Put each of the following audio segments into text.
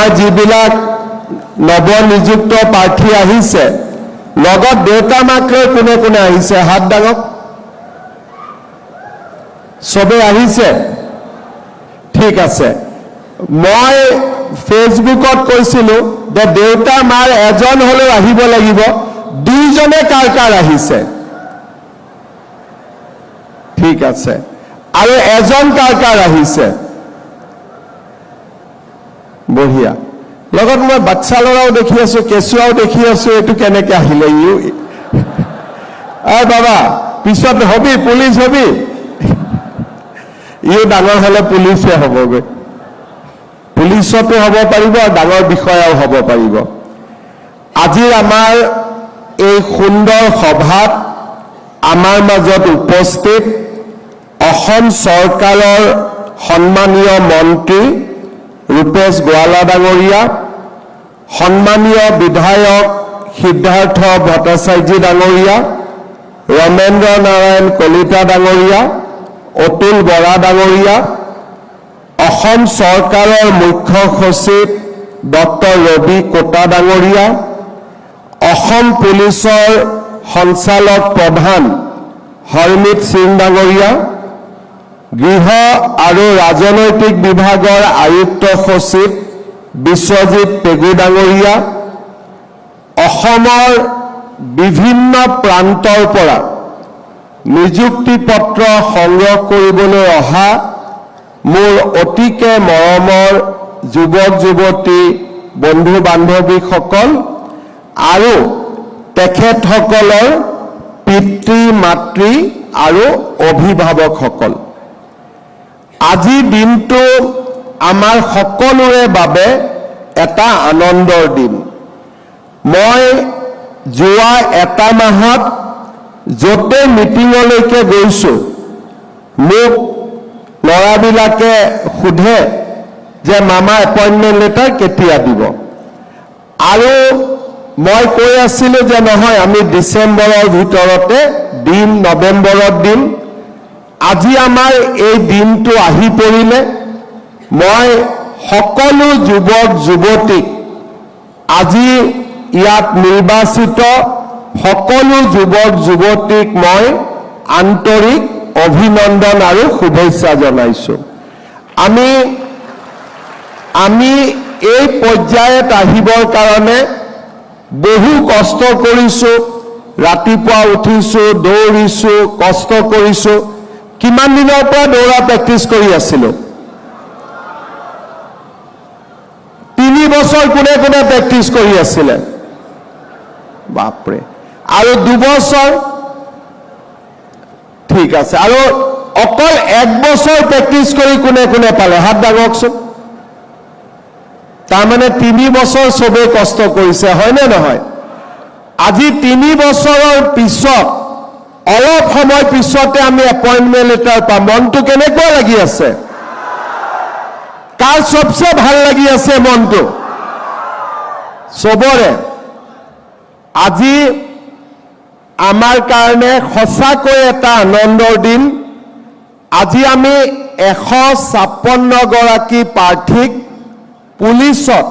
আমাৰ যিবিলাক নৱনিযুক্ত প্ৰাৰ্থী আহিছে লগত দেউতা মাক লৈ কোনে কোনে আহিছে হাত দাঙক সবে আহিছে ঠিক আছে মই ফেসবুকত কৈছিলো যে দেউতা মাৰ এজন হলেও আহিব লাগিব দুইজনে কাৰ কাৰ আহিছে ঠিক আছে আৰু এজন কাৰ কাৰ আহিছে বঢ়িয়া লগত মই বাচ্চা লৰাও দেখি আছো কেঁচুৱাও দেখি আছো এটো কেনেকৈ আহিলে ইউ আই বাবা পিছত হবি পুলিচ হবি ইউ ডাঙৰ হলে পুলিচে হ'বগৈ পুলিচতো হ'ব পাৰিব আৰু ডাঙৰ বিষয়াও হ'ব পাৰিব আজি আমাৰ এই সুন্দৰ সভাত আমাৰ মাজত উপস্থিত অসম চৰকাৰৰ সন্মানীয় মন্ত্ৰী ৰূপেশ গোৱালা ডাঙৰীয়া সন্মানীয় বিধায়ক সিদ্ধাৰ্থ ভট্টাচাৰ্য ডাঙৰীয়া ৰমেন্দ্ৰ নাৰায়ণ কলিতা ডাঙৰীয়া অতুল বৰা ডাঙৰীয়া অসম চৰকাৰৰ মুখ্য সচিব ডক্টৰ ৰবি কোটা ডাঙৰীয়া অসম পুলিচৰ সঞ্চালক প্ৰধান হৰমিত সিং ডাঙৰীয়া গৃহ আৰু ৰাজনৈতিক বিভাগৰ আয়ুক্ত সচিব বিশ্বজিৎ পেগু ডাঙৰীয়া অসমৰ বিভিন্ন প্ৰান্তৰ পৰা নিযুক্তি পত্ৰ সংগ্ৰহ কৰিবলৈ অহা মোৰ অতিকে মৰমৰ যুৱক যুৱতী বন্ধু বান্ধৱীসকল আৰু তেখেতসকলৰ পিতৃ মাতৃ আৰু অভিভাৱকসকল আজি দিনটো আমাৰ সকলোৰে বাবে এটা আনন্দৰ দিন মই যোৱা এটা মাহত যতে মিটিঙলৈকে গৈছো মোক লৰাবিলাকে সোধে যে মামা এপইণ্টমেণ্ট লেটাৰ কেতিয়া দিব আৰু মই কৈ আছিলো যে নহয় আমি ডিসেম্বৰৰ ভিতৰতে দিন নৱেম্বৰত দিম আজি আমাৰ এই দিনটো আহি পৰিলে মই সকলো যুৱক যুৱতীক আজি ইয়াত নিৰ্বাচিত সকলো যুৱক যুৱতীক মই আন্তৰিক অভিনন্দন আৰু শুভেচ্ছা জনাইছো আমি এই পৰ্যায়ত আহিবৰ কাৰণে বহু কষ্ট কৰিছো ৰাতিপুৱা উঠিছো দৌৰিছো কষ্ট কৰিছো কিমান দিনৰ পৰা দৌৰা প্ৰেক্টিছ কৰি আছিলো 3 বছৰ কোনে কোনে প্ৰেক্টিছ কৰি আছিলে বাপৰে আৰু 2 বছৰ ঠিক আছে আৰু অকল 1 বছৰ প্ৰেক্টিছ কৰি কোনে কোনে পালে হাত দাঙকচোন তাৰমানে 3 বছৰ সবে কষ্ট কৰিছে হয় নে নহয় আজি 3 বছৰৰ পিছত অলপ সময় পিছতে আমি এপইণ্টমেণ্ট লেটাৰ পাম মনটো কেনেকুৱা লাগি আছে কাৰ সবচে ভাল লাগি আছে মনটো সবৰে আজি আমাৰ কাৰণে সঁচাকৈ এটা আনন্দৰ দিন আজি আমি 156 গৰাকী প্ৰাৰ্থীক পুলিচত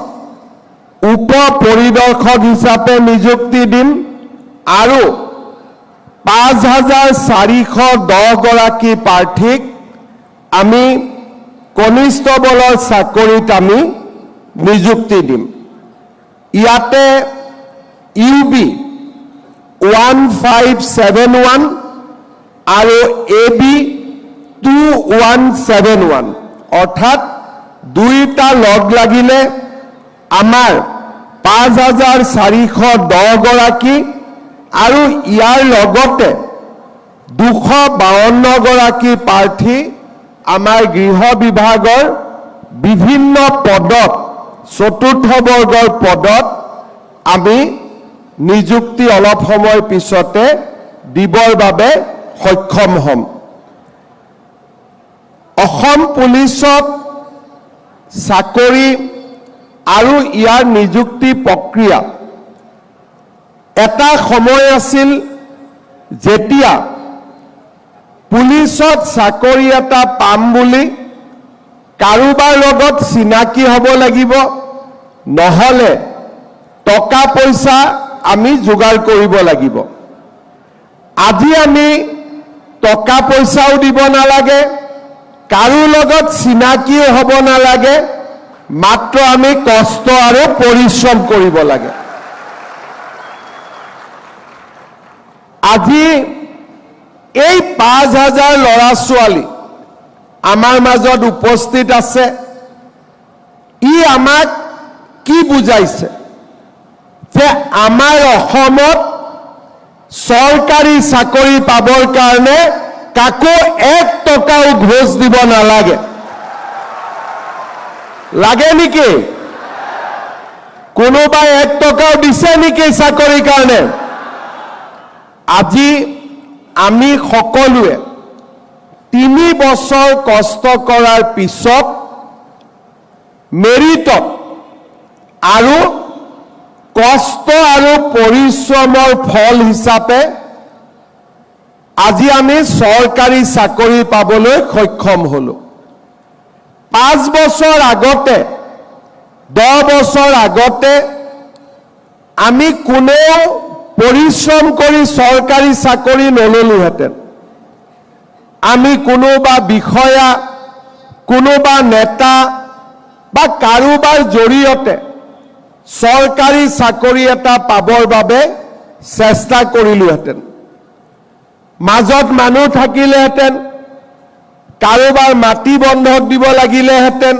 উপ পৰিদৰ্শক হিচাপে নিযুক্তি দিম আৰু 5410 গৰাকী প্ৰাৰ্থীক আমি কনিষ্টবলৰ চাকৰিত আমি নিযুক্তি দিম ইয়াতে ইউবি 1571 আৰু এবি 2171 অৰ্থাৎ দুইটা লগ লাগিলে আমাৰ 5410 গৰাকী আৰু ইয়াৰ লগতে 252 গৰাকী প্ৰাৰ্থী আমাৰ গৃহ বিভাগৰ বিভিন্ন পদত চতুৰ্থ বৰ্গৰ পদত আমি নিযুক্তি অলপ সময় পিছতে দিবৰ বাবে সক্ষম হম অসম পুলিচত চাকৰি আৰু ইয়াৰ নিযুক্তি প্ৰক্ৰিয়া এটা সময় আছিল যেতিয়া পুলিচত চাকৰি এটা পাম বুলি কাৰোবাৰ লগত চিনাকি হ'ব লাগিব নহ'লে টকা পইচা আমি যোগাৰ কৰিব লাগিব। আজি আমি টকা পইচাও দিব নালাগে, কাৰো লগত চিনাকিও হ'ব নালাগে, মাত্ৰ আমি কষ্ট আৰু পৰিশ্ৰম কৰিব লাগে। আজি এই 5,000 ল'ৰা ছোৱালী আমাৰ মাজত উপস্থিত আছে। ই আমাক কি বুজাইছে যে আমাৰ অসমত চৰকাৰী চাকৰি পাবৰ কাৰণে কাকো 1 টকাও ঘোষ দিব নালাগে। লাগে নেকি? কোনোবাই 1 টকাও দিছে নেকি চাকৰিৰ কাৰণে? আজি আমি সকলোৱে 3 বছৰ কষ্ট কৰাৰ পিছত মেৰিটত আৰু কষ্ট আৰু পৰিশ্ৰমৰ ফল হিচাপে আজি আমি চৰকাৰী চাকৰি পাবলৈ সক্ষম হলো। 5 বছৰ আগতে, 10 বছৰ আগতে আমি কোনেও পৰিশ্ৰম কৰি চৰকাৰী চাকৰি নললোহেঁতেন। আমি কোনোবা বিষয়া, কোনোবা নেতা বা কাৰোবাৰ জৰিয়তে চৰকাৰী চাকৰি এটা পাবৰ বাবে চেষ্টা কৰিলোহেঁতেন। মাজত মানুহ থাকিলেহেঁতেন, কাৰোবাৰ মাটি বন্ধক দিব লাগিলেহেঁতেন,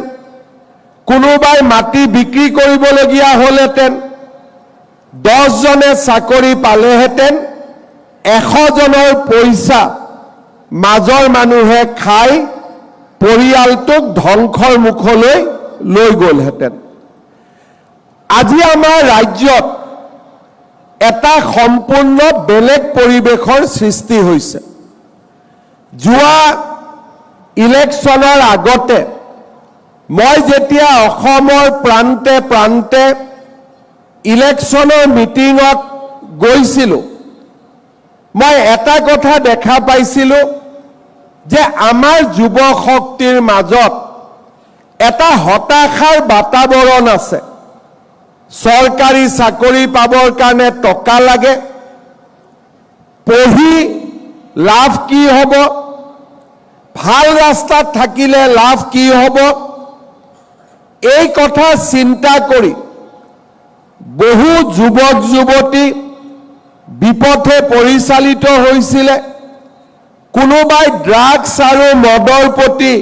কোনোবাই মাটি বিক্ৰী কৰিবলগীয়া হ'লহেঁতেন, 10 জনে চাকৰি পালেহেঁতেন, 100 জনৰ পইচা মাজৰ মানুহে খাই পৰিয়ালটোক ধ্বংসৰ মুখলৈ লৈ গ'লহেঁতেন। আজি আমাৰ ৰাজ্যত এটা সম্পূৰ্ণ বেলেগ পৰিৱেশৰ সৃষ্টি হৈছে। যোৱা ইলেকশ্যনৰ আগতে মই যেতিয়া অসমৰ প্ৰান্তে প্ৰান্তে ইলেকশ্যনৰ মিটিঙত গৈছিলোঁ, মই এটা কথা দেখা পাইছিলোঁ যে আমাৰ যুৱ শক্তিৰ মাজত এটা হতাশাৰ বাতাবৰণ আছে। চৰকাৰী চাকৰি পাবৰ কাৰণে টকা লাগে, পঢ়ি লাভ কি হ'ব, ভাল ৰাস্তাত থাকিলে লাভ কি হ'ব, এই কথা চিন্তা কৰি বহু যুৱক যুৱতী বিপথে পৰিচালিত হৈছিলে। কোনোবাই ড্ৰাগছ আৰু মদৰ প্ৰতি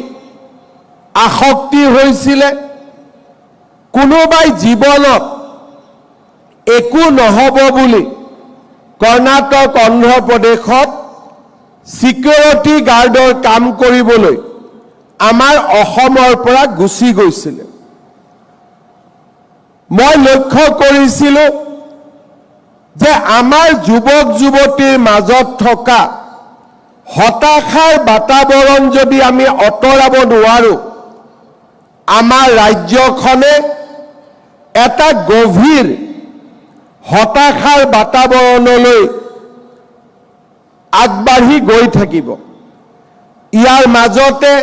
আসক্তি হৈছিলে, কোনোবাই জীৱনত একো নহ'ব বুলি কৰ্ণাটক, অন্ধ্ৰ প্ৰদেশত সিকিউৰিটি গাৰ্ডৰ কাম কৰিবলৈ আমাৰ অসমৰ পৰা গুচি গৈছিলে। মই লক্ষ্য কৰিছিলোঁ যে আমাৰ যুৱক যুৱতীৰ মাজত থকা হতাশাৰ বাতাবৰণ যদি আমি আঁতৰাব নোৱাৰোঁ, আমাৰ ৰাজ্যখনে এটা গভীৰ হতাশাৰ বাতাবৰণলৈ আগবাঢ়ি গৈ থাকিব। ইয়াৰ মাজতে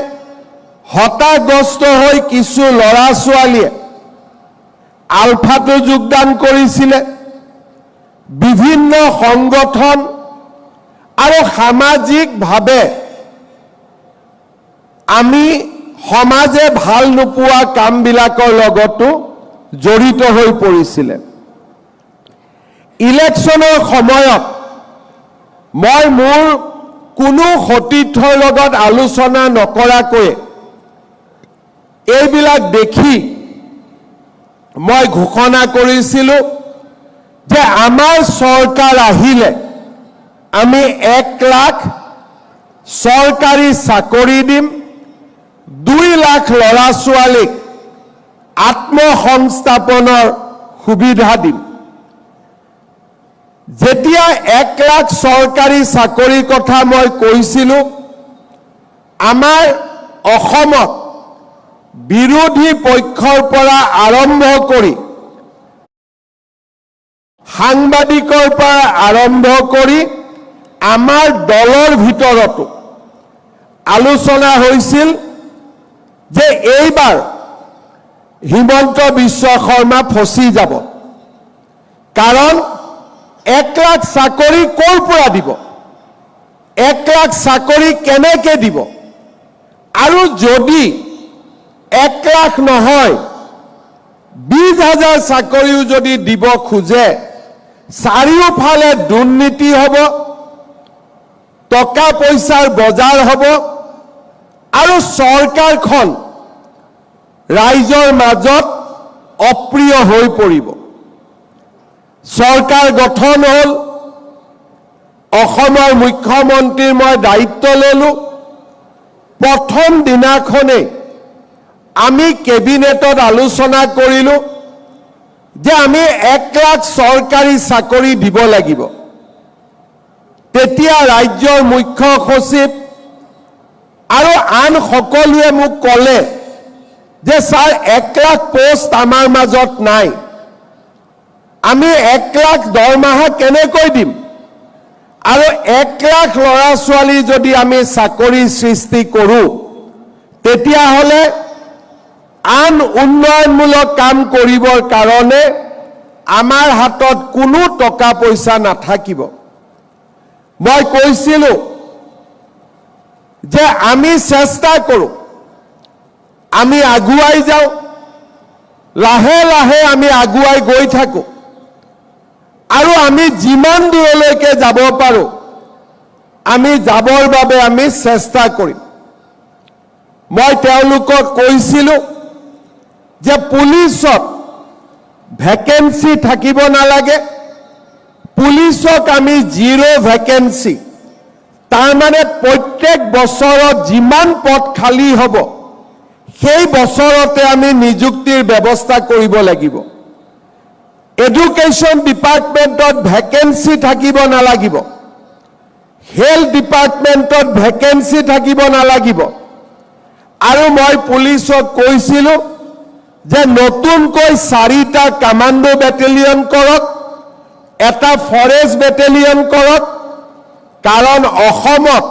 হতাশগ্ৰস্ত হৈ কিছু ল'ৰা ছোৱালীয়ে আলফাটো যোগদান কৰিছিলে। বিভিন্ন সংগঠন আৰু সামাজিকভাৱে আমি সমাজে ভাল নোপোৱা কামবিলাকৰ লগতো জড়িত হৈ পৰিছিলে। ইলেকশ্যনৰ সময়ত মই মোৰ কোনো সতীৰ্থৰ লগত আলোচনা নকৰাকৈ এইবিলাক দেখি মই ঘোষণা কৰিছিলোঁ যে আমাৰ চৰকাৰ আহিলে আমি 1 লাখ চৰকাৰী চাকৰি দিম, 2 লাখ ল'ৰা ছোৱালীক আত্মসংস্থাপনৰ সুবিধা দিম। যেতিয়া 1 লাখ চৰকাৰী চাকৰিৰ কথা মই কৈছিলোঁ, আমাৰ অসমত বিৰোধী পক্ষৰ পৰা আৰম্ভ কৰি সাংবাদিকৰ পৰা আৰম্ভ কৰি আমাৰ দলৰ ভিতৰতো আলোচনা হৈছিল যে এইবাৰ হিমন্ত বিশ্ব শৰ্মা ফচি যাব। কাৰণ 1 লাখ চাকৰি ক'ৰ পৰা দিব, 1 লাখ চাকৰি কেনেকৈ দিব? আৰু যদি 1 লাখ নহয় 20,000 চাকৰিও যদি দিব খোজে, চাৰিওফালে দুৰ্নীতি হ'ব, টকা পইচাৰ বজাৰ হ'ব, আৰু চৰকাৰখন ৰাইজৰ মাজত অপ্ৰিয় হৈ পৰিব। চৰকাৰ গঠন হ'ল, অসমৰ মুখ্যমন্ত্ৰীৰ মই দায়িত্ব ল'লোঁ। প্ৰথম দিনাখনেই আমি কেবিনেটত আলোচনা কৰিলোঁ যে আমি 1 লাখ চৰকাৰী চাকৰি দিব লাগিব। তেতিয়া ৰাজ্যৰ মুখ্য সচিব আৰু আন সকলোৱে মোক ক'লে যে ছাৰ 1 লাখ পোষ্ট আমাৰ মাজত নাই, আমি 1 লাখ দৰমহা কেনেকৈ দিম? আৰু 1 লাখ ল'ৰা ছোৱালী যদি আমি চাকৰি সৃষ্টি কৰোঁ, তেতিয়াহ'লে আন উন্নয়নমূলক কাম কৰিবৰ কাৰণে আমাৰ হাতত কোনো টকা পইচা নাথাকিব। মই কৈছিলোঁ যে আমি চেষ্টা কৰোঁ, আমি আগুৱাই যাওঁ, লাহে লাহে আমি আগুৱাই গৈ থাকোঁ, আৰু আমি যিমান দূৰলৈকে যাব পাৰোঁ আমি যাবৰ বাবে আমি চেষ্টা কৰিম। মই তেওঁলোকক কৈছিলোঁ যে পুলিচত ভেকেন্সি থাকিব নালাগে, পুলিচক আমি 0 ভেকেন্সি, তাৰমানে প্ৰত্যেক বছৰত যিমান পদ খালী হ'ব সেই বছৰতে আমি নিযুক্তিৰ ব্যৱস্থা কৰিব লাগিব। এডুকেশ্যন ডিপাৰ্টমেণ্টত ভেকেন্সি থাকিব নালাগিব, হেল্থ ডিপাৰ্টমেণ্টত ভেকেন্সি থাকিব নালাগিব। আৰু মই পুলিচক কৈছিলোঁ যে নতুনকৈ 4টা কামাণ্ডো বেটেলিয়ন কৰক, এটা ফৰেষ্ট বেটেলিয়ন কৰক, কাৰণ অসমত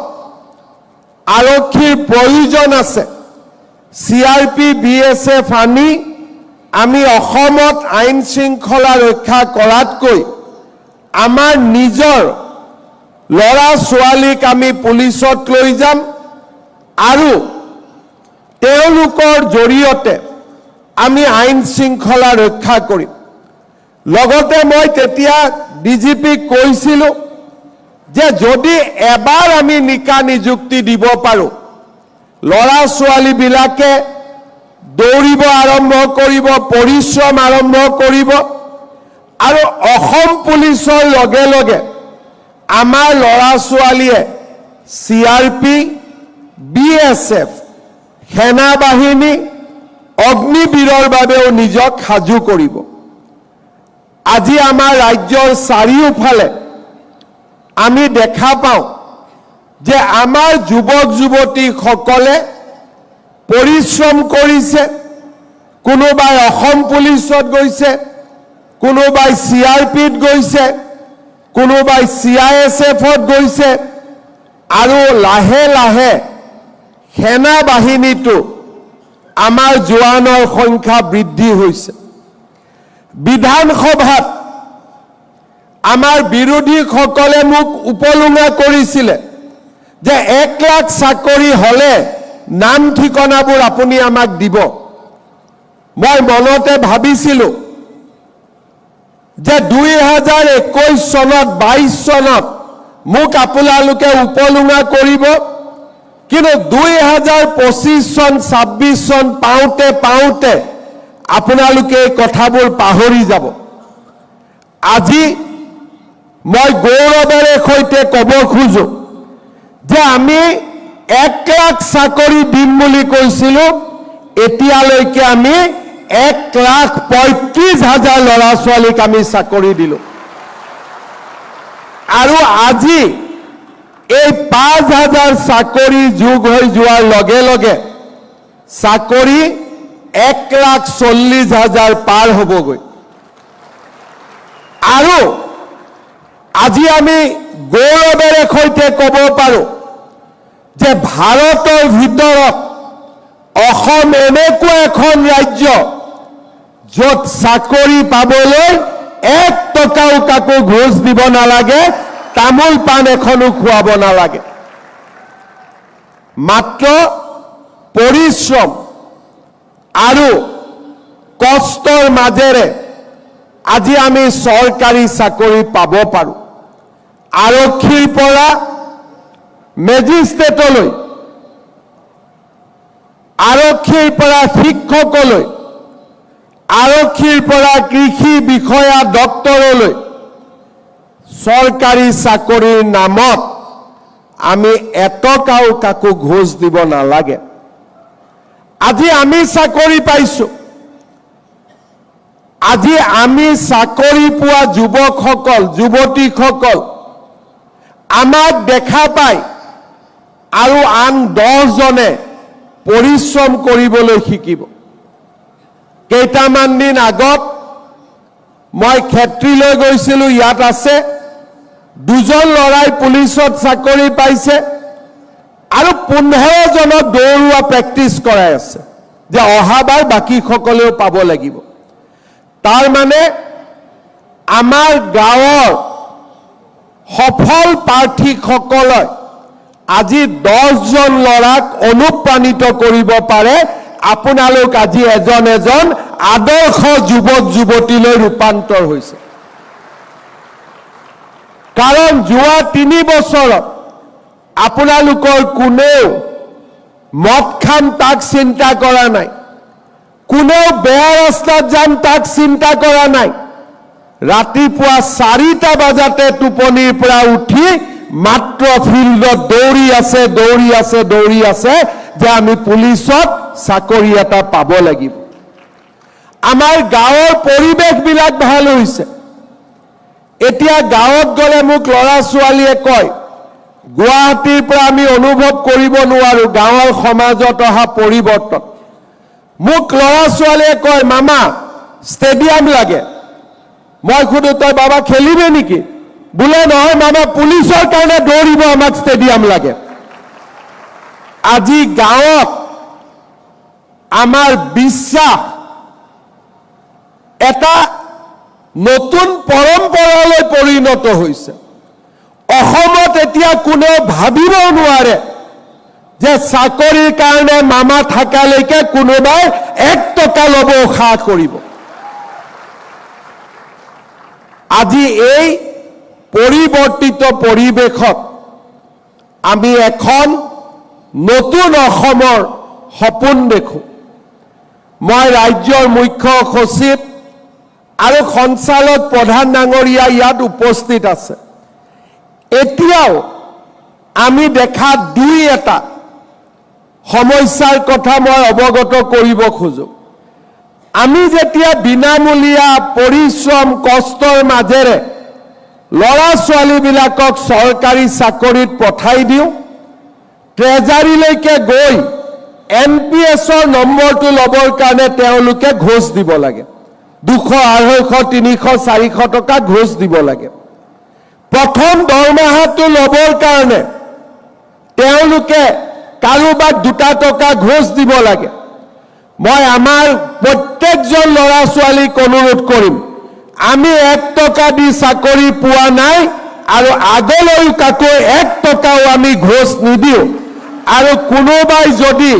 আৰক্ষীৰ প্ৰয়োজন আছে। CRP BSF আনি আমি অসমত আইন শৃংখলা ৰক্ষা কৰাতকৈ আমাৰ নিজৰ ল'ৰা ছোৱালীক আমি পুলিচত লৈ যাম, আৰু তেওঁলোকৰ জৰিয়তে আমি আইন শৃংখলা ৰক্ষা কৰিম। লগতে মই তেতিয়া DGPক কৈছিলোঁ যে যদি এবাৰ আমি নিকা নিযুক্তি দিব পাৰোঁ, ল'ৰা ছোৱালীবিলাকে দৌৰিব আৰম্ভ কৰিব, পৰিশ্ৰম আৰম্ভ কৰিব, আৰু অসম পুলিচৰ লগে লগে আমাৰ ল'ৰা ছোৱালীয়ে CRP BSF সেনা বাহিনী অগ্নিবীৰৰ বাবেও নিজক সাজু কৰিব। আজি আমাৰ ৰাজ্যৰ চাৰিওফালে আমি দেখা পাওঁ যে আমাৰ যুৱক যুৱতীসকলে পৰিশ্ৰম কৰিছে, কোনোবাই অসম পুলিচত গৈছে, কোনোবাই CRPত গৈছে, কোনোবাই CISFত গৈছে, আৰু লাহে লাহে সেনা বাহিনীটো আমাৰ জোৱানৰ সংখ্যা বৃদ্ধি হৈছে। বিধানসভাত আমাৰ বিৰোধীসকলে মোক উপলুঙা কৰিছিলে যে 1 লাখ চাকৰি হ'লে নাম ঠিকনাবোৰ আপুনি আমাক দিব। মই মনতে ভাবিছিলোঁ যে 2021 চনত 22 চনত মোক আপোনালোকে উপলুঙা কৰিব, কিন্তু 2025 চন 26 চন পাওঁতে পাওঁতে আপোনালোকে এই কথাবোৰ পাহৰি যাব। আজি মই গৌৰৱেৰে সৈতে ক'ব খোজো যে আমি 1 লাখ চাকৰি দিম বুলি কৈছিলোঁ, এতিয়ালৈকে আমি 1,35,000 ল'ৰা ছোৱালীক আমি চাকৰি দিলোঁ। আৰু আজি এই 5,000 চাকৰি যোগ হৈ যোৱাৰ লগে লগে চাকৰি 1,40,000 পাৰ হ'বগৈ। আৰু আজি আমি গৌৰৱেৰে সৈতে ক'ব পাৰোঁ যে ভাৰতৰ ভিতৰত অসম এনেকুৱা এখন ৰাজ্য য'ত চাকৰি পাবলৈ 1 টকাও কাকো ঘোষ দিব নালাগে, তামোল পাণ এখনো খুৱাব নালাগে। মাত্ৰ পৰিশ্ৰম আৰু কষ্টৰ মাজেৰে আজি আমি চৰকাৰী চাকৰি পাব পাৰোঁ। আৰক্ষীৰ পৰা মেজিষ্ট্ৰেটলৈ, আৰক্ষীৰ পৰা শিক্ষকলৈ, আৰক্ষীৰ পৰা কৃষি বিষয়া ডক্তৰলৈ চৰকাৰী চাকৰিৰ নামত আমি এটকাও কাকো ঘোষ দিব নালাগে। আজি আমি চাকৰি পাইছোঁ, আজি আমি চাকৰি পোৱা যুৱকসকল, যুৱতীসকল আমাক দেখা পায় আৰু আন 10 জনে পৰিশ্ৰম কৰিবলৈ শিকিব। কেইটামান দিন আগত মই ক্ষেত্ৰীলৈ গৈছিলোঁ, ইয়াত আছে 2জন ল'ৰাই পুলিচত চাকৰি পাইছে আৰু 15 জনক দৌৰোৱা প্ৰেক্টিছ কৰাই আছে যে অহাবাৰ বাকীসকলেও পাব লাগিব। তাৰ মানে আমাৰ গাঁৱৰ সফল প্ৰাৰ্থীসকলে আজি 10 জন ল'ৰাক অনুপ্ৰাণিত কৰিব পাৰে। আপোনালোক আজি এজন এজন আদৰ্শ যুৱক যুৱতীলৈ ৰূপান্তৰ হৈছে। কাৰণ যোৱা 3 বছৰত আপোনালোকৰ কোনেও মদ খাম তাক চিন্তা কৰা নাই, কোনেও বেয়া ৰাস্তাত যাম তাক চিন্তা কৰা নাই। ৰাতিপুৱা 4টা বজাতে টোপনিৰ পৰা উঠি মাত্ৰ ফিল্ডত দৌৰি আছে, দৌৰি আছে, দৌৰি আছে যে আমি পুলিচত চাকৰি এটা পাব লাগিব। আমাৰ গাঁৱৰ পৰিৱেশবিলাক ভাল হৈছে। এতিয়া গাঁৱত গ'লে মোক ল'ৰা ছোৱালীয়ে কয়, গুৱাহাটীৰ পৰা আমি অনুভৱ কৰিব নোৱাৰোঁ গাঁৱৰ সমাজত অহা পৰিৱৰ্তন। মোক ল'ৰা ছোৱালীয়ে কয়, মামা ষ্টেডিয়াম লাগে। মই সুধো, তই বাবা খেলিবি নেকি? বোলে নহয় মামা, পুলিচৰ কাৰণে দৌৰিব আমাক ষ্টেডিয়াম লাগে। আজি গাঁৱত আমাৰ বিশ্বাস এটা নতুন পৰম্পৰালৈ পৰিণত হৈছে। অসমত এতিয়া কোনেও ভাবিব নোৱাৰে যে চাকৰিৰ কাৰণে মামা থাকালৈকে কোনোবাই 1 টকা ল'ব আশা কৰিব। আজি এই পৰিৱৰ্তিত পৰিৱেশত আমি এখন নতুন অসমৰ সপোন দেখোঁ। মই ৰাজ্যৰ মুখ্য সচিব আৰু সঞ্চালক প্ৰধান ডাঙৰীয়া ইয়াত উপস্থিত আছে। এতিয়াও আমি দেখা 2-এটা সমস্যাৰ কথা মই অৱগত কৰিব খোজো। আমি যেতিয়া বিনামূলীয়া পৰিশ্ৰম কষ্টৰ মাজেৰে ল'ৰা ছোৱালীবিলাকক চৰকাৰী চাকৰিত পঠাই দিওঁ, ট্ৰেজাৰীলৈকে গৈ NPSৰ নম্বৰটো ল'বৰ কাৰণে তেওঁলোকে ঘোষ দিব লাগে। 200, 250, 300, 400 টকা ঘোষ দিব লাগে। প্ৰথম দৰমহাটো ল'বৰ কাৰণে তেওঁলোকে কাৰোবাক 2 টকা ঘোষ দিব লাগে। মই আমাৰ প্ৰত্যেকজন ল'ৰা ছোৱালীক অনুৰোধ কৰিম, আমি 1 টকা দি চাকৰি পোৱা নাই আৰু আগলৈও কাকো 1 টকাও আমি ঘোষ নিদিওঁ। আৰু কোনোবাই যদি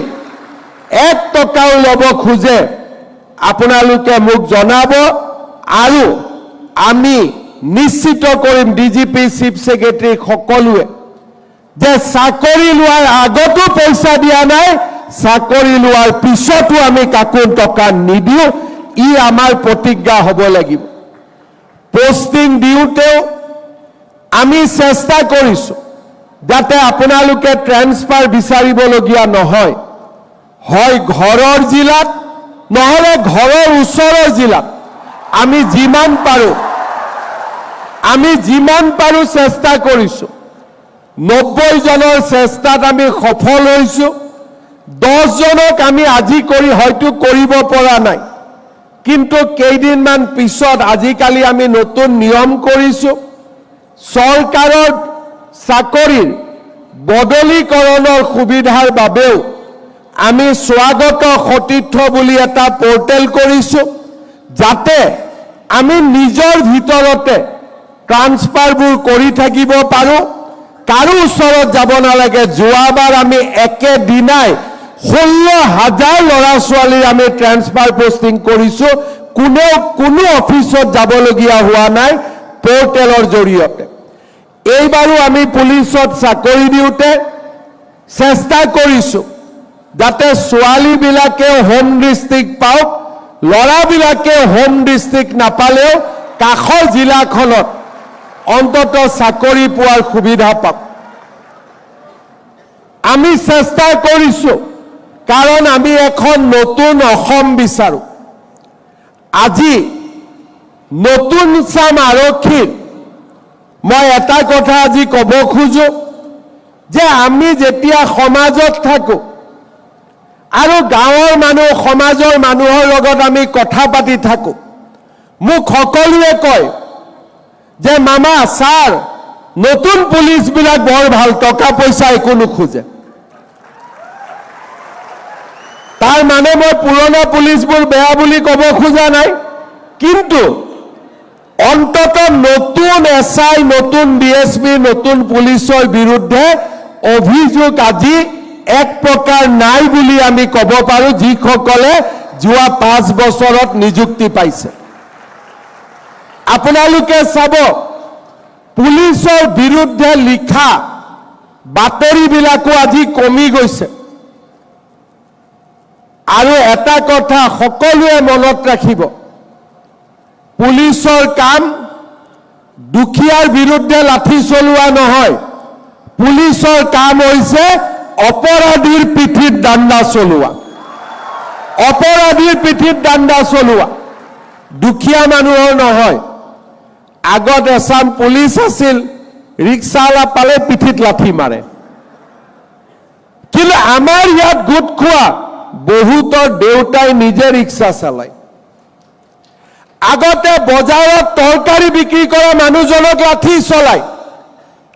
1 টকাও ল'ব খোজে আপোনালোকে মোক জনাব আৰু আমি নিশ্চিত কৰিম DGP চিফ সেক্ৰেটাৰী সকলোৱে যে চাকৰি লোৱাৰ আগতো পইচা দিয়া নাই, চাকৰি লোৱাৰ পিছতো আমি কাকো টকা নিদিওঁ। ই আমাৰ প্ৰতিজ্ঞা হ'ব লাগিব। পোষ্টিং দিওঁতেও আমি চেষ্টা কৰিছোঁ যাতে আপোনালোকে ট্ৰেন্সফাৰ বিচাৰিবলগীয়া নহয়। হয় ঘৰৰ জিলাত, নহলে ঘৰৰ ওচৰৰ জিলাত আমি যিমান পাৰোঁ চেষ্টা কৰিছোঁ। 90 জনৰ চেষ্টাত আমি সফল হৈছোঁ। 10 জনক আমি আজি কৰি হয়তো কৰিব পৰা নাই, কিন্তু কেইদিনমান পিছত আজিকালি আমি নতুন নিয়ম কৰিছোঁ। চৰকাৰৰ চাকৰিৰ বদলীকৰণৰ সুবিধাৰ বাবেও আমি স্বাগত সতীৰ্থ বুলি এটা পৰ্টেল কৰিছোঁ, যাতে আমি নিজৰ ভিতৰতে ট্ৰান্সফাৰবোৰ কৰি থাকিব পাৰোঁ, কাৰো ওচৰত যাব নালাগে। যোৱাবাৰ আমি একেদিনাই 16,000 ল'ৰা ছোৱালীৰ আমি ট্ৰান্সফাৰ পোষ্টিং কৰিছোঁ, কোনো অফিচত যাবলগীয়া হোৱা নাই পৰ্টেলৰ জৰিয়তে। এইবাৰো আমি পুলিচত চাকৰি দিওঁতে চেষ্টা কৰিছোঁ যাতে ছোৱালীবিলাকে হোম ডিষ্ট্ৰিক্ট পাওক, ল'ৰাবিলাকে হোম ডিষ্ট্ৰিক্ট নাপালেও কাষৰ জিলাখনত অন্তত চাকৰি পোৱাৰ সুবিধা পাওক। আমি চেষ্টা কৰিছোঁ কাৰণ আমি এখন নতুন অসম বিচাৰোঁ। আজি নতুন চাম আৰক্ষীৰ মই এটা কথা আজি ক'ব খোজো যে আমি যেতিয়া সমাজত থাকোঁ আৰু গাঁৱৰ মানুহ সমাজৰ মানুহৰ লগত আমি কথা পাতি থাকোঁ, মোক সকলোৱে কয় যে মামা ছাৰ নতুন পুলিচবিলাক বৰ ভাল, টকা পইচা একো নোখোজে। তাৰ মানে মই পুৰণা পুলিচবোৰ বেয়া বুলি ক'ব খোজা নাই, কিন্তু অন্তত নতুন এছআই, নতুন ডিএছপি, নতুন পুলিচৰ বিৰুদ্ধে অভিযোগ আজি এক প্ৰকাৰ নাই বুলি আমি ক'ব পাৰোঁ, যিসকলে যোৱা 5 বছৰত নিযুক্তি পাইছে। আপোনালোকে চাব পুলিচৰ বিৰুদ্ধে লিখা বাতৰিবিলাকো আজি কমি গৈছে। আৰু এটা কথা সকলোৱে মনত ৰাখিব, পুলিচৰ কাম দুখীয়াৰ বিৰুদ্ধে লাঠি চলোৱা নহয়, পুলিচৰ কাম হৈছে অপৰাধীৰ পিঠিত দাণ্ডা চলোৱা, অপৰাধীৰ পিঠিত দাণ্ডা চলোৱা, দুখীয়া মানুহৰ নহয়। আগত এছাম পুলিচ আছিল, ৰিক্সাৱালা পালে পিঠিত লাঠি মাৰে, কিন্তু আমাৰ ইয়াত গোট খোৱা বহুতৰ দেউতাই নিজে ৰিক্সা চলায়। আগতে বজাৰত তৰকাৰী বিক্ৰী কৰা মানুহজনক লাঠি চলায়।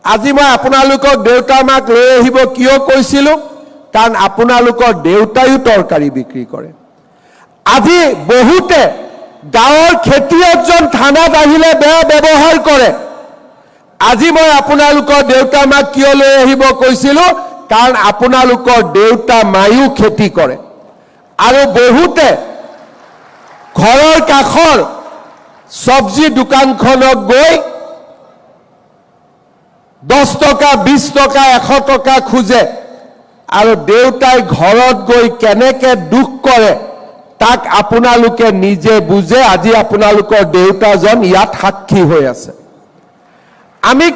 আজি মই আপোনালোকক দেউতা মাক লৈ আহিব কিয় কৈছিলোঁ, কাৰণ আপোনালোকৰ দেউতায়ো তৰকাৰী বিক্ৰী কৰে। আজি বহুতে গাঁৱৰ খেতিয়কজন থানাত আহিলে বেয়া ব্যৱহাৰ কৰে। আজি মই আপোনালোকৰ দেউতা মাক কিয় লৈ আহিব কৈছিলোঁ, কাৰণ আপোনালোকৰ দেউতা মায়ো খেতি কৰে। আৰু বহুতে ঘৰৰ কাষৰ চব্জি দোকানখনত গৈ 10 টকা, 20 টকা, 100 টকা খোজে, আৰু দেউতাই ঘৰত গৈ কেনেকে দুখ কৰে তাক আপোনালোকে নিজে বুজে। আজি আপোনালোকৰ দেউতাজন ইয়াত সাক্ষী হৈ আছে। আমি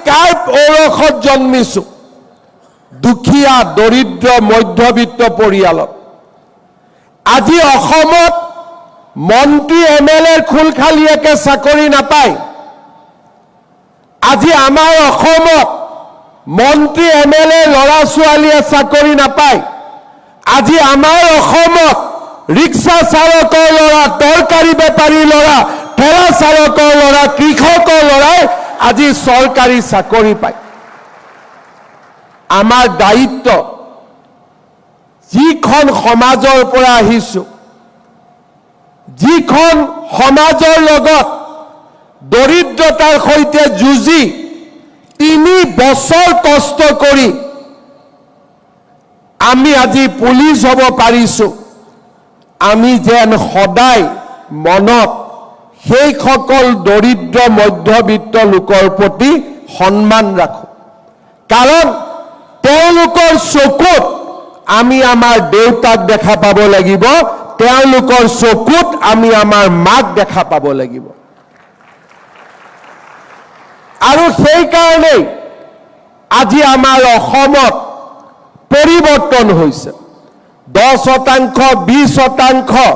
কাৰ ঔৰসত জন্মিছোঁ? দুখীয়া, দৰিদ্ৰ, মধ্যবিত্ত পৰিয়ালত। আজি অসমত মন্ত্ৰী এমএলএৰ খুলখালিয়াকে চাকৰি নাপায়। আজি আমাৰ অসমত মন্ত্ৰী এমএলএ ল'ৰা ছোৱালীয়ে চাকৰি নাপায়। আজি আমাৰ অসমত ৰিক্সা চালকৰ ল'ৰা, তৰকাৰী বেপাৰীৰ ল'ৰা, ঠেলা চালকৰ ল'ৰা, কৃষকৰ ল'ৰাই আজি চৰকাৰী চাকৰি পায়। আমাৰ দায়িত্ব, যিখন সমাজৰ পৰা আহিছোঁ, যিখন সমাজৰ লগত দৰিদ্ৰতাৰ সৈতে যুঁজি 3 বছৰ কষ্ট কৰি আমি আজি পুলিচ হ'ব পাৰিছোঁ, আমি যেন সদায় মনত সেইসকল দৰিদ্ৰ মধ্যবিত্ত লোকৰ প্ৰতি সন্মান ৰাখোঁ। কাৰণ তেওঁলোকৰ চকুত আমি আমাৰ দেউতাক দেখা পাব লাগিব, তেওঁলোকৰ চকুত আমি আমাৰ মাক দেখা পাব লাগিব। আৰু সেইকাৰণেই আজি আমাৰ অসমত পৰিৱৰ্তন হৈছে। 10%, 20%,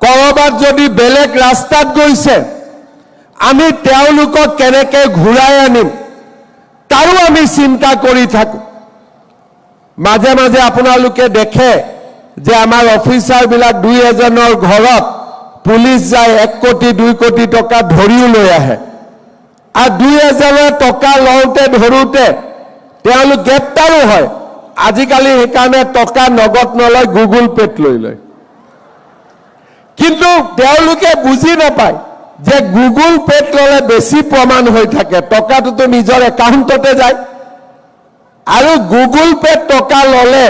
কৰবাত যদি বেলেগ ৰাস্তাত গৈছে, আমি তেওঁলোকক কেনেকৈ ঘূৰাই আনিম তাৰো আমি চিন্তা কৰি থাকোঁ। মাজে মাজে আপোনালোকে দেখে যে আমাৰ অফিচাৰবিলাক 2-এজনৰ ঘৰত পুলিচ যায় 1 কোটি 2 কোটি টকা ধৰিও লৈ আহে, আৰু 2-এজনে টকা লওঁতে ধৰোঁতে তেওঁলোক গ্ৰেপ্তাৰো হয়। আজিকালি সেইকাৰণে টকা নগদ নলয়, গুগল পে'ত লৈ লয়। কিন্তু তেওঁলোকে বুজি নাপায় যে গুগল পে'ত ল'লে বেছি প্ৰমাণ হৈ থাকে, টকাটোতো নিজৰ একাউণ্টতে যায়। আৰু গুগল পে'ত টকা ল'লে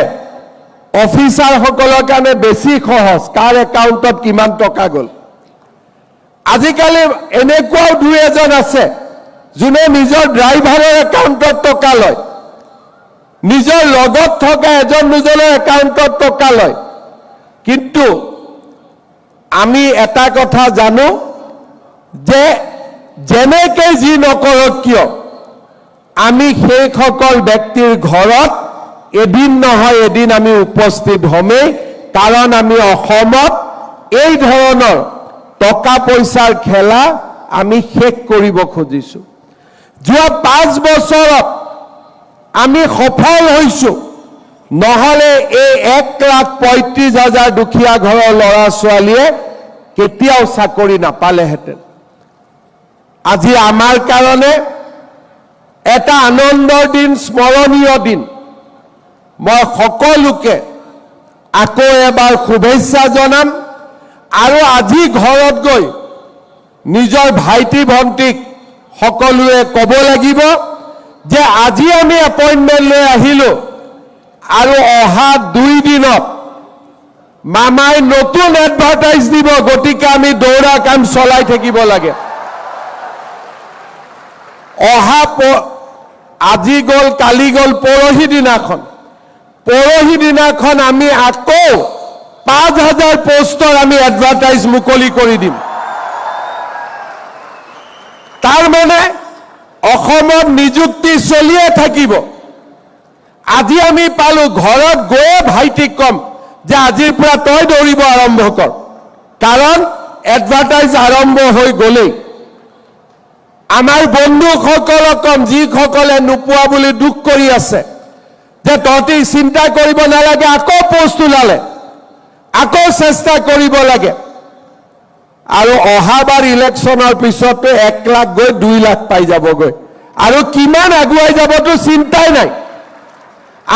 অফিচাৰসকলৰ কাৰণে বেছি সহজ, কাৰ একাউণ্টত কিমান টকা গ'ল। আজিকালি এনেকুৱাও দুই এজন আছে যোনে নিজৰ ড্ৰাইভাৰৰ একাউণ্টত টকা লয়, নিজৰ লগত থকা এজন দুজনৰ একাউণ্টত টকা লয়। কিন্তু আমি এটা কথা জানো যে যেনেকে যি নকৰক কিয় আমি সেইসকল ব্যক্তিৰ ঘৰত এদিন নহয় এদিন আমি উপস্থিত হমেই, কাৰণ আমি অসমত এই ধৰণৰ টকা পইচাৰ খেলা আমি শেষ কৰিব খুজিছোঁ। যোৱা 5 বছৰত আমি সফল হৈছোঁ, নহ'লে এই 1,35,000 দুখীয়া ঘৰৰ ল'ৰা ছোৱালীয়ে কেতিয়াও চাকৰি নাপালেহেঁতেন। আজি আমাৰ কাৰণে এটা আনন্দৰ দিন, স্মৰণীয় দিন। মই সকলোকে আকৌ এবাৰ শুভেচ্ছা জনাম আৰু আজি ঘৰত গৈ নিজৰ ভাইটি ভণ্টিক সকলোৱে ক'ব লাগিব যে আজি আমি এপইণ্টমেণ্ট লৈ আহিলোঁ আৰু অহা 2 দিনত মামাই নতুন এডভাৰটাইজ দিব, গতিকে আমি দৌৰা কাম চলাই থাকিব লাগে। আজি গ'ল, কালি গ'ল, পৰহি দিনাখন আমি আকৌ 5,000 পোষ্টৰ আমি এডভাৰটাইজ মুকলি কৰি দিম। তাৰ মানে অসমত নিযুক্তি চলিয়ে থাকিব। আজি আমি পালোঁ, ঘৰত গৈয়ে ভাইটিক ক'ম যে আজিৰ পৰা তই দৌৰিব আৰম্ভ কৰ, কাৰণ এডভাৰটাইজ আৰম্ভ হৈ গ'লেই। আমাৰ বন্ধুসকলক ক'ম যিসকলে নোপোৱা বুলি দুখ কৰি আছে যে তহঁতি চিন্তা কৰিব নালাগে, আকৌ পোষ্ট ওলালে আকৌ চেষ্টা কৰিব লাগে। আৰু অহাবাৰ ইলেকশ্যনৰ পিছতো 1 লাখ গৈ 2 লাখ পাই যাবগৈ, আৰু কিমান আগুৱাই যাবতো চিন্তাই নাই।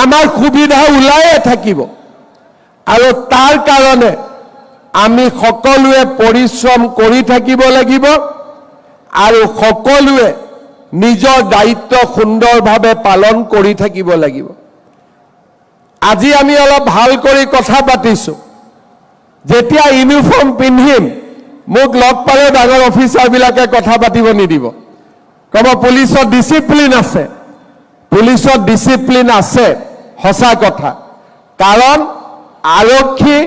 আমাৰ সুবিধা ওলায়ে থাকিব, আৰু তাৰ কাৰণে আমি সকলোৱে পৰিশ্ৰম কৰি থাকিব লাগিব আৰু সকলোৱে নিজৰ দায়িত্ব সুন্দৰভাৱে পালন কৰি থাকিব লাগিব। আজি আমি অলপ ভাল কৰি কথা পাতিছোঁ। যেতিয়া ইউনিফৰ্ম পিন্ধিম মোক লগ পালে ডাঙৰ অফিচাৰবিলাকে কথা পাতিব নিদিব, ক'ব পুলিচত ডিচিপ্লিন আছে। পুলিচত ডিচিপ্লিন আছে, সঁচা কথা, কাৰণ আৰক্ষী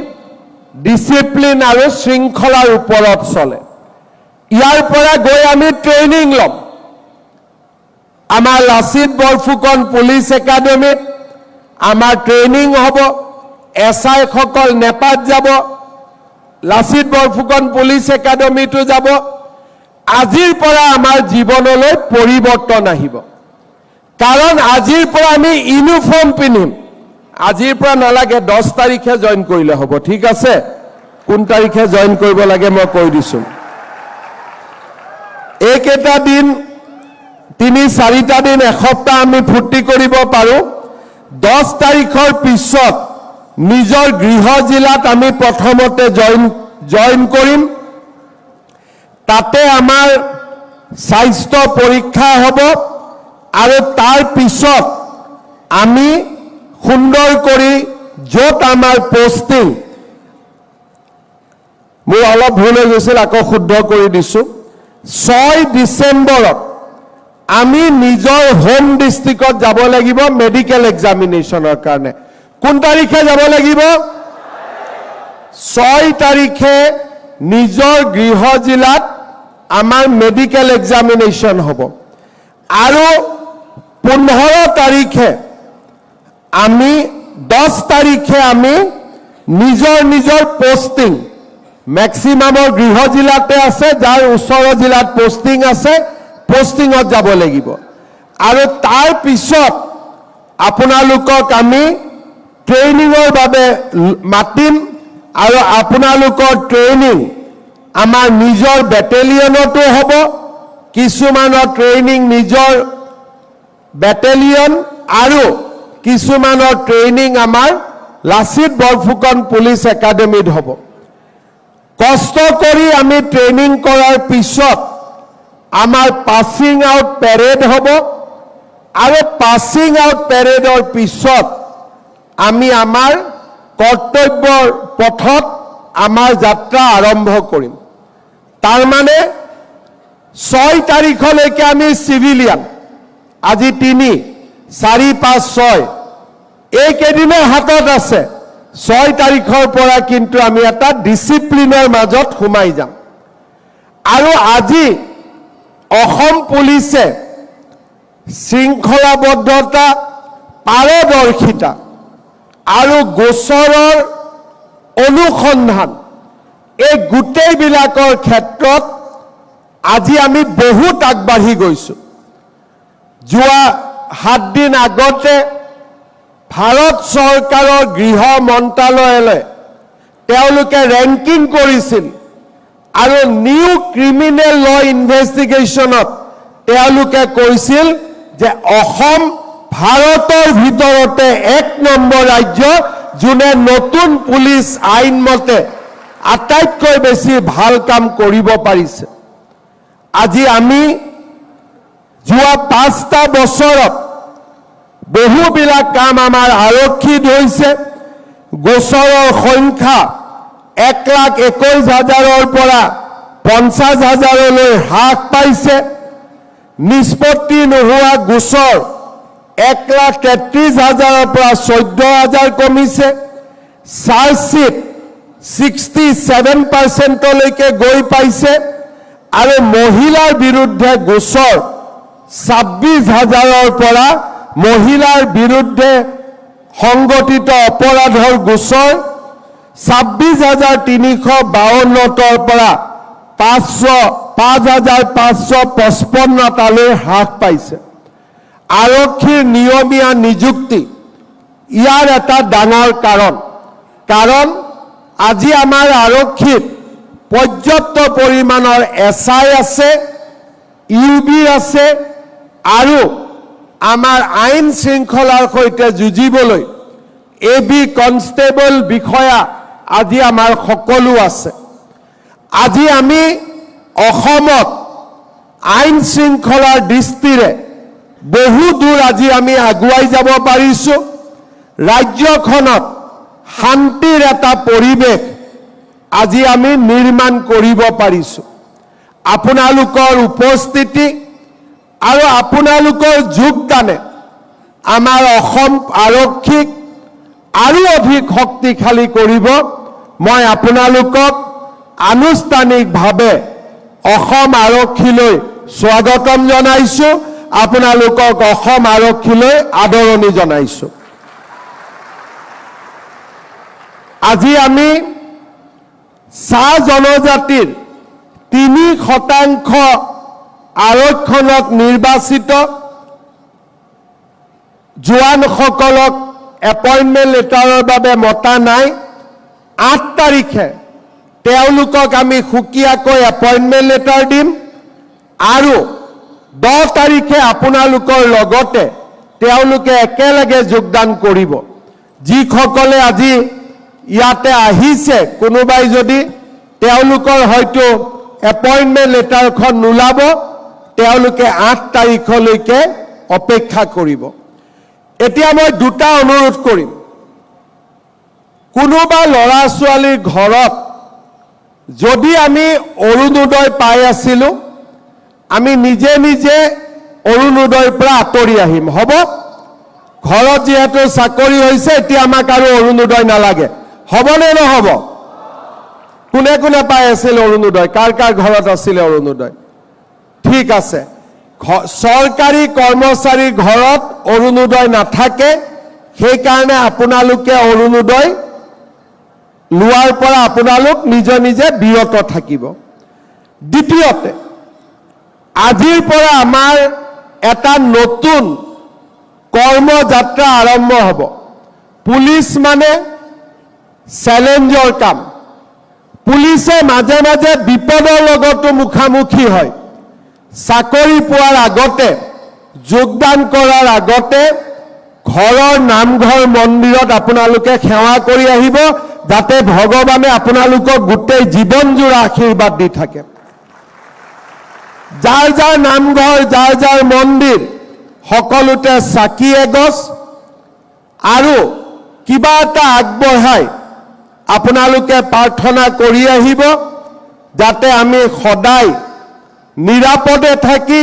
ডিচিপ্লিন আৰু শৃংখলাৰ ওপৰত চলে। ইয়াৰ পৰা গৈ আমি ট্ৰেইনিং ল'ম। আমাৰ লাচিত বৰফুকন পুলিচ একাডেমীত আমাৰ ট্ৰেইনিং হ'ব। SI সকল নেপাত যাব, লাচিত বৰফুকন পুলিচ একাডেমীটো যাব। আজিৰ পৰা আমাৰ জীৱনলৈ পৰিৱৰ্তন আহিব, কাৰণ আজিৰ পৰা আমি ইউনিফৰ্ম পিন্ধিম। আজিৰ পৰা নালাগে, 10 তাৰিখে জইন কৰিলে হ'ব, ঠিক আছে? কোন তাৰিখে জইন কৰিব লাগে মই কৈ দিছোঁ। এইকেইটা দিন 3-4টা দিন, এসপ্তাহ আমি ফূৰ্তি কৰিব পাৰোঁ। 10 তাৰিখৰ পিছত নিজৰ গৃহ জিলাত আমি প্ৰথমতে জইন কৰিম। তাতে আমাৰ স্বাস্থ্য পৰীক্ষা হ'ব, আৰু তাৰ পিছত আমি সুন্দৰ কৰি য'ত আমাৰ পোষ্টিং, মোৰ অলপ ভুল হৈ গৈছিল, আকৌ শুদ্ধ কৰি দিছোঁ। 6 ডিচেম্বৰত আমি নিজৰ হোম ডিষ্ট্ৰিক্টত যাব লাগিব মেডিকেল এক্সামিনেশ্যনৰ কাৰণে। কোন তাৰিখে যাব লাগিব? 6 তাৰিখে নিজৰ গৃহ জিলাত আমাৰ মেডিকেল এক্সামিনেশ্যন হ'ব, আৰু 15 তাৰিখে আমি 10 তাৰিখে আমি নিজৰ পোষ্টিং, মেক্সিমামৰ গৃহ জিলাতে আছে, যাৰ ওচৰৰ জিলাত পোষ্টিং আছে পোষ্টিঙত যাব লাগিব। আৰু তাৰ পিছত আপোনালোকক আমি ট্ৰেইনিঙৰ বাবে মাতিম, আৰু আপোনালোকৰ ট্ৰেইনিং আমাৰ নিজৰ বেটেলিয়নতো হ'ব। কিছুমানৰ ট্ৰেইনিং নিজৰ বেটেলিয়ন, আৰু কিছুমানৰ ট্ৰেইনিং আমাৰ লাচিত বৰফুকন পুলিচ একাডেমীত হ'ব। কষ্ট কৰি আমি ট্ৰেইনিং কৰাৰ পিছত আমাৰ পাছিং আউট পেৰেড হ'ব আৰু পাছিং আউট পেৰেডৰ পিছত আমি আমাৰ কৰ্তব্যৰ পথত আমাৰ যাত্ৰা আৰম্ভ কৰিম। তাৰ মানে 6 তাৰিখলৈকে আমি চিভিলিয়ান, আজি 3, 4, 5, 6 এইকেইদিনৰ হাতত আছে। 6 তাৰিখৰ পৰা কিন্তু আমি এটা ডিচিপ্লিনৰ মাজত সোমাই যাম। আৰু আজি অসম পুলিচে শৃংখলাবদ্ধতা, পাৰদৰ্শিতা আৰু গোচৰৰ অনুসন্ধান এই গোটেইবিলাকৰ ক্ষেত্ৰত আজি আমি বহুত আগবাঢ়ি গৈছোঁ। যোৱা 7 দিন আগতে ভাৰত চৰকাৰৰ গৃহ মন্ত্ৰালয়লৈ তেওঁলোকে ৰেংকিং কৰিছিল আৰু নিউ ক্ৰিমিনেল ল ইনভেষ্টিগেশ্যনত তেওঁলোকে কৈছিল যে অসম ভাৰতৰ ভিতৰতে 1 নম্বৰ ৰাজ্য যোনে নতুন পুলিচ আইন মতে আটাইতকৈ বেছি ভাল কাম কৰিব পাৰিছে। আজি আমি যোৱা 5টা বছৰত বহুবিলাক কাম আমাৰ আৰক্ষীত হৈছে। গোচৰৰ সংখ্যা 1,21,000-ৰ পৰা 50,000-লৈ হ্ৰাস পাইছে। নিষ্পত্তি নোহোৱা গোচৰ 1,33,000-ৰ পৰা 14,000 কমিছে। চাৰ্জশ্বিট 67%লৈকে গৈ পাইছে আৰু মহিলাৰ বিৰুদ্ধে গোচৰ 26,000-ৰ পৰা মহিলাৰ বিৰুদ্ধে সংগঠিত অপৰাধৰ গোচৰ 26,352টাৰ পৰা 5,555টালৈ হ্ৰাস পাইছে। আৰক্ষীৰ নিয়মীয়া নিযুক্তি ইয়াৰ এটা ডাঙৰ কাৰণ আজি আমাৰ আৰক্ষীত পৰ্যাপ্ত পৰিমাণৰ SI আছে, UB আছে আৰু আমাৰ আইন শৃংখলাৰ সৈতে যুঁজিবলৈ AB কনষ্টেবল বিষয়া আজি আমাৰ সকলো আছে। আজি আমি অসমত আইন শৃংখলাৰ দৃষ্টিৰে বহু দূৰ আজি আমি আগুৱাই যাব পাৰিছোঁ। ৰাজ্যখনত শান্তিৰ এটা পৰিৱেশ আজি আমি নিৰ্মাণ কৰিব পাৰিছোঁ। আপোনালোকৰ উপস্থিতি আৰু আপোনালোকৰ যোগদানে আমাৰ অসম আৰক্ষীক আৰু অধিক শক্তিশালী কৰিব। মই আপোনালোকক আনুষ্ঠানিকভাৱে অসম আৰক্ষীলৈ স্বাগতম জনাইছোঁ, আপোনালোকক অসম আৰক্ষীলৈ আদৰণি জনাইছোঁ। আজি আমি চাহ জনজাতিৰ 3% আৰক্ষণক নিৰ্বাচিত জোৱানসকলক এপইণ্টমেণ্ট লেটাৰৰ বাবে মতা নাই। 8 তাৰিখে তেওঁলোকক আমি সুকীয়াকৈ এপইণ্টমেণ্ট লেটাৰ দিম আৰু 10 তাৰিখে আপোনালোকৰ লগতে তেওঁলোকে একেলগে যোগদান কৰিব। যিসকলে আজি ইয়াতে আহিছে, কোনোবাই যদি তেওঁলোকৰ হয়তো এপইণ্টমেণ্ট লেটাৰখন নোলাব, তেওঁলোকে 8 তাৰিখলৈকে অপেক্ষা কৰিব। এতিয়া মই 2টা অনুৰোধ কৰিম। কোনোবা ল'ৰা ছোৱালীৰ ঘৰত যদি আমি অৰুণোদয় পাই আছিলোঁ, আমি নিজে নিজে অৰুণোদয়ৰ পৰা আঁতৰি আহিম, হ'ব? ঘৰত যিহেতু চাকৰি হৈছে, এতিয়া আমাক আৰু অৰুণোদয় নালাগে, হ'বনে নহ'ব? কোনে কোনে পাই আছিল অৰুণোদয়? কাৰ কাৰ ঘৰত আছিলে অৰুণোদয়? ঠিক আছে। চৰকাৰী কৰ্মচাৰীৰ ঘৰত অৰুণোদয় নাথাকে, সেইকাৰণে আপোনালোকে অৰুণোদয় লোৱাৰ পৰা আপোনালোক নিজে নিজে বিৰত থাকিব। দ্বিতীয়তে, আজিৰ পৰা আমাৰ এটা নতুন কৰ্মযাত্ৰা আৰম্ভ হ'ব। পুলিচ মানে চেলেঞ্জৰ কাম। পুলিচে মাজে মাজে বিপদৰ লগতো মুখামুখি হয়। চাকৰি পোৱাৰ আগতে, যোগদান কৰাৰ আগতে ঘৰৰ নামঘৰ মন্দিৰত আপোনালোকে সেৱা কৰি আহিব, যাতে ভগৱানে আপোনালোকক গোটেই জীৱনজোৰা আশীৰ্বাদ দি থাকে। যাৰ যাৰ নামঘৰ, যাৰ যাৰ মন্দিৰ, সকলোতে চাকি এগছ আৰু কিবা এটা আগবঢ়াই আপোনালোকে প্ৰাৰ্থনা কৰি আহিব, যাতে আমি সদায় নিৰাপদে থাকি,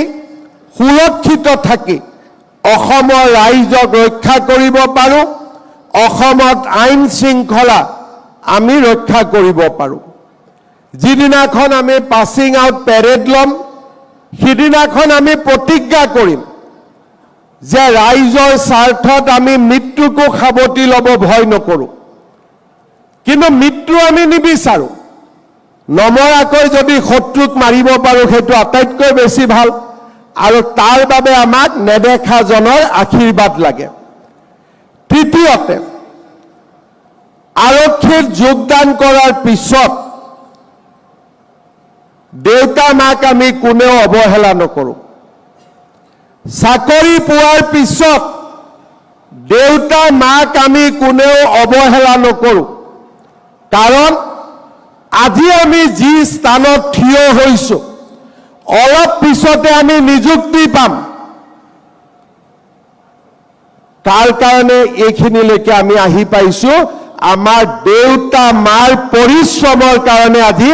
সুৰক্ষিত থাকি অসমৰ ৰাইজক ৰক্ষা কৰিব পাৰোঁ, অসমত আইন শৃংখলা আমি ৰক্ষা কৰিব পাৰোঁ। যিদিনাখন আমি পাছিং আউট পেৰেড ল'ম, সিদিনাখন আমি প্ৰতিজ্ঞা কৰিম যে ৰাইজৰ স্বাৰ্থত আমি মৃত্যুকো সাৱটি ল'ব ভয় নকৰোঁ। কিন্তু মৃত্যু আমি নিবিচাৰোঁ। নমৰাকৈ যদি শত্ৰুক মাৰিব পাৰোঁ সেইটো আটাইতকৈ বেছি ভাল, আৰু তাৰ বাবে আমাক নেদেখাজনৰ আশীৰ্বাদ লাগে। তৃতীয়তে, আৰক্ষীত যোগদান কৰাৰ পিছত দেউতা মাক আমি কোনেও অৱহেলা নকৰোঁ। চাকৰি পোৱাৰ পিছত দেউতা মাক আমি কোনেও অৱহেলা নকৰোঁ। কাৰণ আজি আমি যি স্থানত থিয় হৈছোঁ, অলপ পিছতে আমি নিযুক্তি পাম। তাৰ কাৰণে এইখিনিলৈকে আমি আহি পাইছোঁ। আমাৰ দেউতা মাৰ পৰিশ্ৰমৰ কাৰণে আজি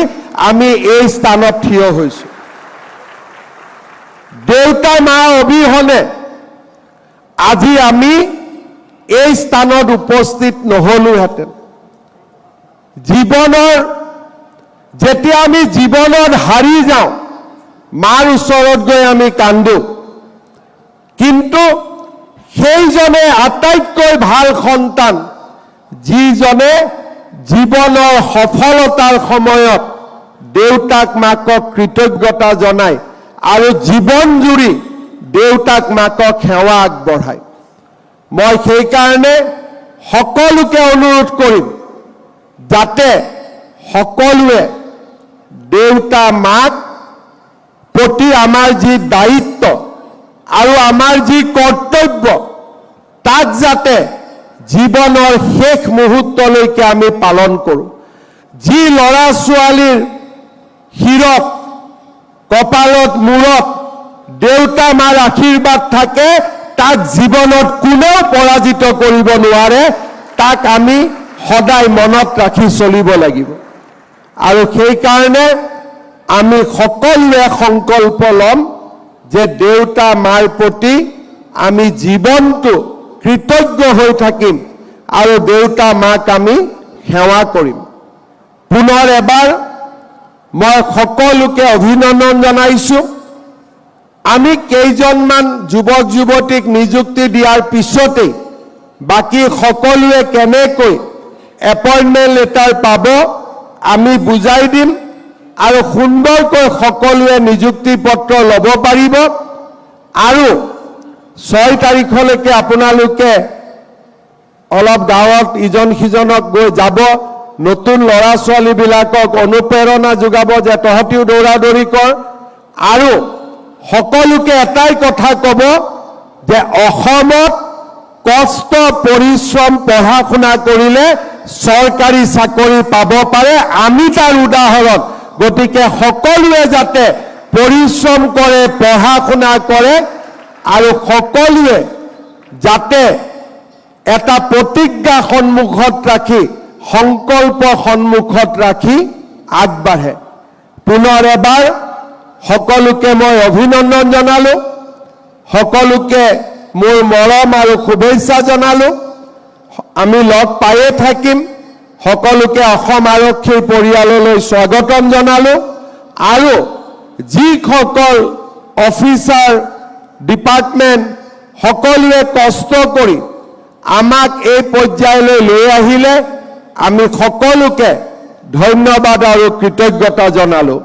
আমি এই স্থানত থিয় হৈছোঁ। দেউতা মা অবিহনে আজি আমি এই স্থানত উপস্থিত নহ'লোহেঁতেন। যেতিয়া আমি জীৱনত হাৰি যাওঁ, মাৰ ওচৰত গৈ আমি কান্দোঁ, কিন্তু সেইজনে আটাইতকৈ ভাল সন্তান, যিজনে জীৱনৰ সফলতাৰ সময়ত দেউতাক মাকক কৃতজ্ঞতা জনায় আৰু জীৱন জুৰি দেউতাক মাকক সেৱা আগবঢ়ায়। মই সেইকাৰণে সকলোকে অনুৰোধ কৰিম যাতে সকলোৱে দেউতা মাক প্ৰতি আমাৰ যি দায়িত্ব আৰু আমাৰ যি কৰ্তব্য, তাক যাতে জীৱনৰ শেষ মুহূৰ্তলৈকে আমি পালন কৰোঁ। যি ল'ৰা ছোৱালীৰ শিৰত, কপালত, মূৰত দেউতা মাৰ আশীৰ্বাদ থাকে, তাক জীৱনত কোনেও পৰাজিত কৰিব নোৱাৰে। তাক আমি সদায় মনত ৰাখি চলিব লাগিব। আৰু সেইকাৰণে আমি সকলোৱে সংকল্প ল'ম যে দেউতা মাৰ প্ৰতি আমি জীৱনটো কৃতজ্ঞ হৈ থাকিম আৰু দেউতা মাক আমি সেৱা কৰিম। পুনৰ এবাৰ মই সকলোকে অভিনন্দন জনাইছোঁ। আমি কেইজনমান যুৱক যুৱতীক নিযুক্তি দিয়াৰ পিছতেই বাকী সকলোৱে কেনেকৈ এপইণ্টমেণ্ট লেটাৰ পাব আমি বুজাই দিম, আৰু সুন্দৰকৈ সকলোৱে নিযুক্তি পত্ৰ ল'ব পাৰিব। আৰু 6 তাৰিখলৈকে আপোনালোকে অলপ গাঁৱত ইজন সিজনক গৈ যাব, নতুন ল'ৰা ছোৱালীবিলাকক অনুপ্ৰেৰণা যোগাব যে তহঁতিও দৌৰা দৌৰি কৰ। আৰু সকলোকে এটাই কথা ক'ব যে অসমত কষ্ট, পৰিশ্ৰম, পঢ়া শুনা কৰিলে চৰকাৰী চাকৰি পাব পাৰে। আমি তাৰ উদাহৰণ। গতিকে সকলোৱে যাতে পৰিশ্ৰম কৰে, পঢ়া শুনা কৰে, আৰু সকলোৱে যাতে এটা প্ৰতিজ্ঞা সন্মুখত ৰাখি, সংকল্প সন্মুখত ৰাখি আগবাঢ়ে। পুনৰ এবাৰ সকলোকে মই অভিনন্দন জনালোঁ, সকলোকে মোৰ মৰম আৰু শুভেচ্ছা জনালোঁ। আমি লগ পায়ে থাকিম। সকলোকে অসম আৰক্ষীৰ পৰিয়াললৈ স্বাগতম জনালোঁ। আৰু যিসকল অফিচাৰ, ডিপাৰ্টমেণ্ট সকলোৱে কষ্ট কৰি আমাক এই পৰ্যায়লৈ লৈ আহিলে, আমি সকলোকে ধন্যবাদ আৰু কৃতজ্ঞতা জনালোঁ।